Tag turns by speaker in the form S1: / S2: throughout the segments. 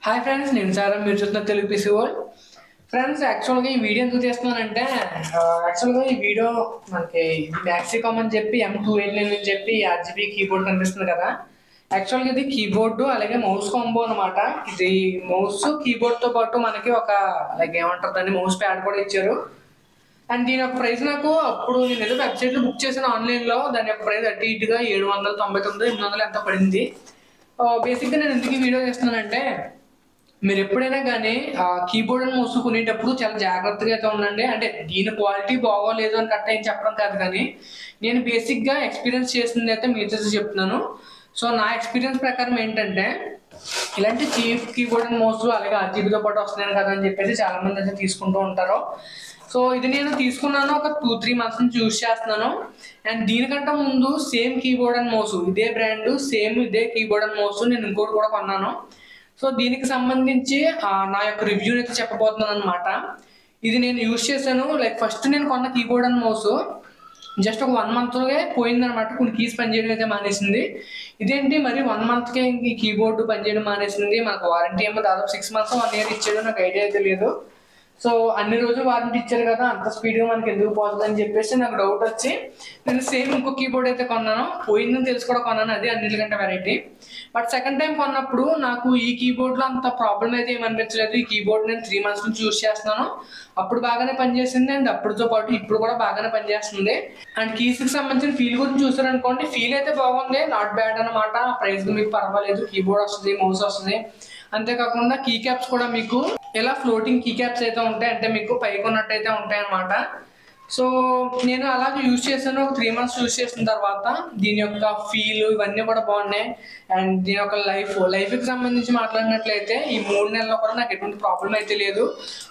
S1: Hi friends, నేను sir మీరు చూస్తున్న తెలుగు పీసీ వరల్డ్. ఫ్రెండ్స్, యాక్చువల్గా ఈ వీడియో ఎందుకు చేస్తున్నానంటే యాక్చువల్గా ఈ వీడియో మనకి మ్యాక్సికామ్ అని చెప్పి M289 అని చెప్పి RGB కీబోర్డ్ కనిపిస్తుంది కదా. యాక్చువల్గా ఇది కీబోర్డు అలాగే మౌస్ కాంబో అనమాట. ఇది మౌస్ కీబోర్డ్తో పాటు మనకి ఒక లైక్ ఏమంటారు దాన్ని మౌస్ ప్యాడ్ కూడా ఇచ్చారు. అండ్ దీని యొక్క ప్రైస్ నాకు అప్పుడు నేను ఏదో వెబ్సైట్లో బుక్ చేసిన ఆన్లైన్లో దాని యొక్క ప్రైస్ అటు ఇటుగా 799 800 ఎంత పడింది. బేసిక్గా నేను ఎందుకు ఈ వీడియో చేస్తున్నానంటే మీరు ఎప్పుడైనా కానీ కీబోర్డ్ అని మౌస్ కొనేటప్పుడు చాలా జాగ్రత్తగా అయితే ఉండండి. అంటే దీని క్వాలిటీ బాగోలేదు అని కట్ట ఏం చెప్పడం కాదు, కానీ నేను బేసిక్గా ఎక్స్పీరియన్స్ చేసింది అయితే మీతో చెప్తున్నాను. సో నా ఎక్స్పీరియన్స్ ప్రకారం ఏంటంటే ఇలాంటి చీప్ కీబోర్డ్ అండ్ మౌస్ అలాగే RGBతో పాటు వస్తున్నాను కదా అని చెప్పేసి చాలా మంది అయితే తీసుకుంటూ ఉంటారు. సో ఇది నేను తీసుకున్నాను, ఒక 2-3 మంత్స్ నుంచి యూజ్ చేస్తున్నాను. అండ్ దీనికంటే ముందు సేమ్ కీబోర్డ్ అండ్ మౌస్ ఇదే బ్రాండ్ సేమ్ ఇదే కీబోర్డ్ అండ్ మౌస్ నేను ఇంకోటి కూడా కొన్నాను. సో దీనికి సంబంధించి నా యొక్క రివ్యూని అయితే చెప్పబోతున్నాను అనమాట. ఇది నేను యూజ్ చేశాను. లైక్ ఫస్ట్ నేను కొన్న కీబోర్డ్ అండ్ మౌస్ జస్ట్ ఒక 1 మంత్లోనే పోయిందనమాట. కొన్ని కీస్ పనిచేయడం అయితే మానేసింది. ఇదేంటి మరి 1 మంత్కే ఈ కీబోర్డు పనిచేయడం మానేసింది, మనకు వారంటీ ఏమో దాదాపు 6 months 1 year ఇచ్చాడు, నాకు ఐడియా అయితే లేదు. సో అన్ని రోజులు వారంటీ ఇచ్చారు కదా, అంత స్పీడ్గా మనకి ఎందుకు పోతుంది అని చెప్పేసి నాకు డౌట్ వచ్చి నేను సేమ్ ఇంకో కీబోర్డ్ అయితే కొన్నాను. పోయిందని తెలిసి కూడా కొన్నాను, అది అన్నిటికంటే వెరైటీ. బట్ సెకండ్ టైం కొన్నప్పుడు నాకు ఈ కీబోర్డ్లో అంత ప్రాబ్లం అయితే ఏమనిపించలేదు. ఈ కీబోర్డ్ నేను 3 months నుంచి యూజ్ చేస్తున్నాను. అప్పుడు బాగానే పనిచేసింది అండ్ అప్పుడుతో పాటు ఇప్పుడు కూడా బాగానే పనిచేస్తుంది. అండ్ కీస్కి సంబంధించిన ఫీల్ గురించి చూసారనుకోండి, ఫీల్ అయితే బాగుంది, నాట్ బ్యాడ్ అనమాట. ప్రైస్ మీకు పర్వాలేదు, కీబోర్డ్ వస్తుంది, మౌస్ వస్తుంది. అంతేకాకుండా కీ క్యాప్స్ కూడా మీకు ఇలా ఫ్లోటింగ్ కీ క్యాప్స్ అయితే ఉంటాయి, అంటే మీకు పైకి ఉన్నట్టయితే ఉంటాయి అన్నమాట. సో నేను అలాగే యూజ్ చేశాను. ఒక 3 months యూజ్ చేసిన తర్వాత దీని యొక్క ఫీల్ ఇవన్నీ కూడా బాగున్నాయి. అండ్ దీని యొక్క లైఫ్కి సంబంధించి మాట్లాడినట్లయితే ఈ 3 నెలల్లో కూడా నాకు ఎటువంటి ప్రాబ్లం అయితే లేదు.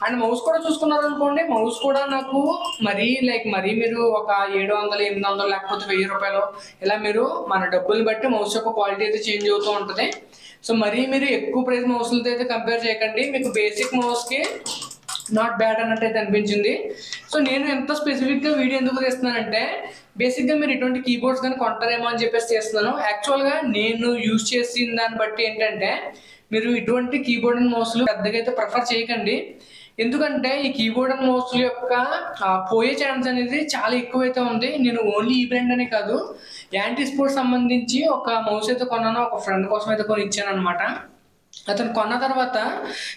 S1: అండ్ మౌస్ కూడా చూసుకున్నారనుకోండి, మౌస్ కూడా నాకు మరీ మీరు ఒక 700 800 లేకపోతే 1000 రూపాయలు ఇలా మీరు మన డబ్బులు బట్టి మౌస్ యొక్క క్వాలిటీ అయితే చేంజ్ అవుతూ ఉంటుంది. సో మరీ మీరు ఎక్కువ ప్రైస్ మౌస్లతో అయితే కంపేర్ చేయకండి. మీకు బేసిక్ మౌస్కి నాట్ బ్యాడ్ అన్నట్టయితే అనిపించింది. సో నేను ఎంత స్పెసిఫిక్గా వీడియో ఎందుకు తీస్తున్నానంటే బేసిక్గా మీరు ఇటువంటి కీబోర్డ్స్ కానీ కొంటారేమో అని చెప్పేసి చేస్తున్నాను. యాక్చువల్గా నేను యూజ్ చేసిన దాన్ని బట్టి ఏంటంటే మీరు ఇటువంటి కీబోర్డ్ అండ్ మౌస్లు పెద్దగా అయితే ప్రిఫర్ చేయకండి. ఎందుకంటే ఈ కీబోర్డ్ అండ్ మౌస్ యొక్క పోయే ఛాన్స్ అనేది చాలా ఎక్కువైతే ఉంది. నేను ఓన్లీ ఈ బ్రాండ్ అనే కాదు, యాంటీ స్పోర్ట్స్ సంబంధించి ఒక మౌస్ అయితే కొన్నాను, ఒక ఫ్రెండ్ కోసం అయితే కొని ఇచ్చాను అనమాట. అతను కొన్న తర్వాత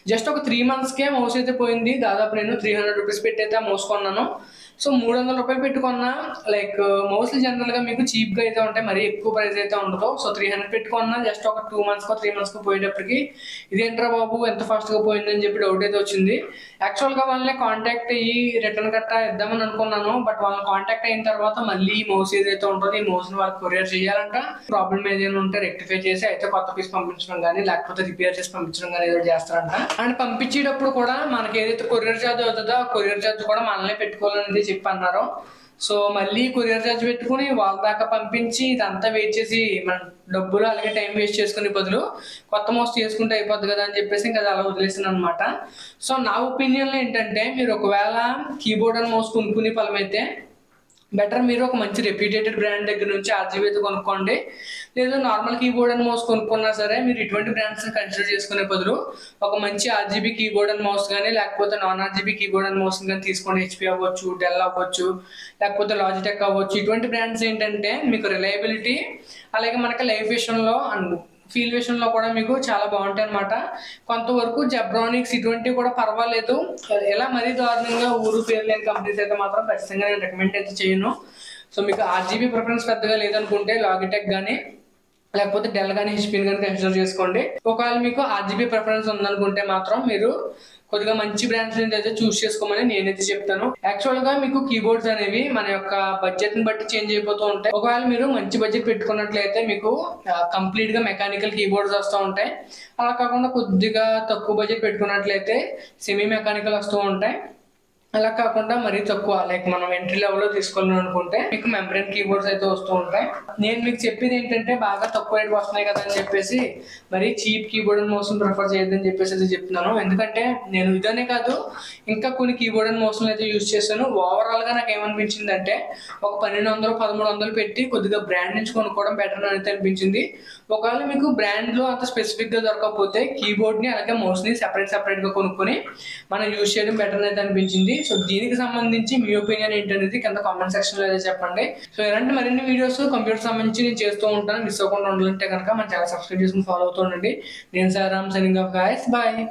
S1: జస్ట్ ఒక 3 monthsకే మౌస్ అయితే పోయింది. దాదాపు నేను 300 రూపీస్ పెట్టి అయితే ఆ మౌస్ కొన్నాను. సో 300 రూపాయలు పెట్టుకున్నా. లైక్ మౌస్లు జనరల్గా మీకు చీప్గా అయితే ఉంటాయి, మరీ ఎక్కువ ప్రైస్ అయితే ఉండదు. సో 300 పెట్టుకున్నా జస్ట్ ఒక 2 months 3 months పోయేటప్పటికి ఇదేంట్రా బాబు ఎంత ఫాస్ట్గా పోయిందని చెప్పి డౌట్ అయితే వచ్చింది. యాక్చువల్గా వాళ్ళని కాంటాక్ట్ అయ్యి రిటర్న్ గట్టా ఇద్దామని అనుకున్నాను. బట్ వాళ్ళని కాంటాక్ట్ అయిన తర్వాత మళ్ళీ ఈ మౌస్ ఏదైతే ఉంటుందో ఈ మౌస్ని వాళ్ళకి కొరియర్ చేయాలంట. ప్రాబ్లమ్ ఏదైనా ఉంటే రెక్టిఫై చేసి అయితే కొత్త పీస్ పంపించడం కానీ లేకపోతే రిపేర్ చేసి పంపించడం కానీ ఏదో చేస్తారంట. అండ్ పంపించేటప్పుడు కూడా మనకి ఏదైతే కొరియర్ ఛార్జ్ అవుతుందో ఆ కొరియర్ ఛార్జ్ కూడా మనల్ని పెట్టుకోవాలని చెప్పి అన్నారు. సో మళ్ళీ కొరియర్ ఛార్జ్ పెట్టుకుని వాళ్ళ దాకా పంపించి ఇదంతా వెయిట్ చేసి మన డబ్బులు అలాగే టైం వేస్ట్ చేసుకునే బదులు కొత్త మౌస్ చేసుకుంటే అయిపోద్ది కదా అని చెప్పేసి ఇంకా అలా వదిలేసాను అనమాట. సో నా ఒపీనియన్లో ఏంటంటే మీరు ఒకవేళ కీబోర్డ్ అండ్ మౌస్ కొనుక్కునే ఫలం అయితే బెటర్ మీరు ఒక మంచి రెప్యూటెడ్ బ్రాండ్ దగ్గర నుంచి RGB అయితే కొనుక్కోండి. లేదా నార్మల్ కీబోర్డ్ అండ్ మౌస్ కొనుక్కున్నా సరే మీరు ఇటువంటి బ్రాండ్స్ కన్సిడర్ చేసుకునే బదులు ఒక మంచి RGB కీబోర్డ్ అండ్ మౌస్ కానీ లేకపోతే non RGB keyboard and mouse కానీ తీసుకోండి. HP అవ్వచ్చు, డెల్ అవ్వచ్చు, లేకపోతే లాజిటెక్ అవ్వచ్చు. ఇటువంటి బ్రాండ్స్ ఏంటంటే మీకు రిలయబిలిటీ అలాగే మనకి లైఫ్ విషయంలో అండ్ ఫీల్ విషయంలో కూడా మీకు చాలా బాగుంటాయి అనమాట. కొంతవరకు జెబ్రానిక్స్ ఇటువంటివి కూడా పర్వాలేదు. ఎలా మరీ దారుణంగా ఊరు పేరు లేని కంపెనీస్ అయితే మాత్రం ఖచ్చితంగా నేను రికమెండ్ అయితే చేయను. సో మీకు RGB ప్రిఫరెన్స్ పెద్దగా లేదనుకుంటే లాజిటెక్ కానీ లేకపోతే డెల్ కానీ HP కానీ కన్సిడర్ చేసుకోండి. ఒకవేళ మీకు RGB ప్రిఫరెన్స్ ఉందనుకుంటే మాత్రం మీరు కొద్దిగా మంచి బ్రాండ్స్ నుంచి అయితే చూస్ చేసుకోమని నేనైతే చెప్తాను. యాక్చువల్ గా మీకు కీబోర్డ్స్ అనేవి మన యొక్క బడ్జెట్ ని బట్టి చేంజ్ అయిపోతూ ఉంటాయి. ఒకవేళ మీరు మంచి బడ్జెట్ పెట్టుకున్నట్లయితే మీకు కంప్లీట్ గా మెకానికల్ కీబోర్డ్స్ వస్తూ ఉంటాయి. అలా కాకుండా కొద్దిగా తక్కువ బడ్జెట్ పెట్టుకున్నట్లయితే సెమీ మెకానికల్ వస్తూ ఉంటాయి. అలా కాకుండా మరీ తక్కువ లైక్ మనం ఎంట్రీ లెవెల్ లో తీసుకోవాలని అనుకుంటే మీకు మెంబ్రెన్ కీబోర్డ్స్ అయితే వస్తూ ఉంటాయి. నేను మీకు చెప్పేది ఏంటంటే బాగా తక్కువ రేట్ వస్తున్నాయి కదా అని చెప్పేసి మరీ cheap keyboard and mouse prefer చేయొద్దని చెప్పేసి అయితే చెప్తున్నాను. ఎందుకంటే నేను ఇదనే కాదు ఇంకా కొన్ని కీబోర్డ్ అండ్ మౌస్ అయితే యూజ్ చేశాను. ఓవరాల్ గా నాకు ఏమనిపించింది అంటే ఒక 1200 1300 పెట్టి కొద్దిగా బ్రాండ్ నుంచి కొనుక్కోవడం బెటర్ అయితే అనిపించింది. ఒకవేళ మీకు బ్రాండ్ లో అంత స్పెసిఫిక్ గా దొరకకపోతే కీబోర్డ్ ని అలాగే మౌస్ ని సెపరేట్ గా కొనుక్కొని మనం యూజ్ చేయడం బెటర్ అయితే అనిపించింది. సో దీనికి సంబంధించి మీ ఒపీనియన్ ఏంటనేది కింద కామెంట్ సెక్షన్ లో అయితే చెప్పండి. సో ఇలాంటి మరిన్ని వీడియోస్ కంప్యూటర్ సంబంధించి నేను చేస్తూ ఉంటాను. మిస్ అవ్వకుండా ఉండాలంటే కనుక మన ఛానల్ సబ్స్క్రైబ్ చేసుకుని ఫాలో అవుతూ ఉండండి. నేను సారామ్ సైనింగ్ ఆఫ్ గైస్, బాయ్.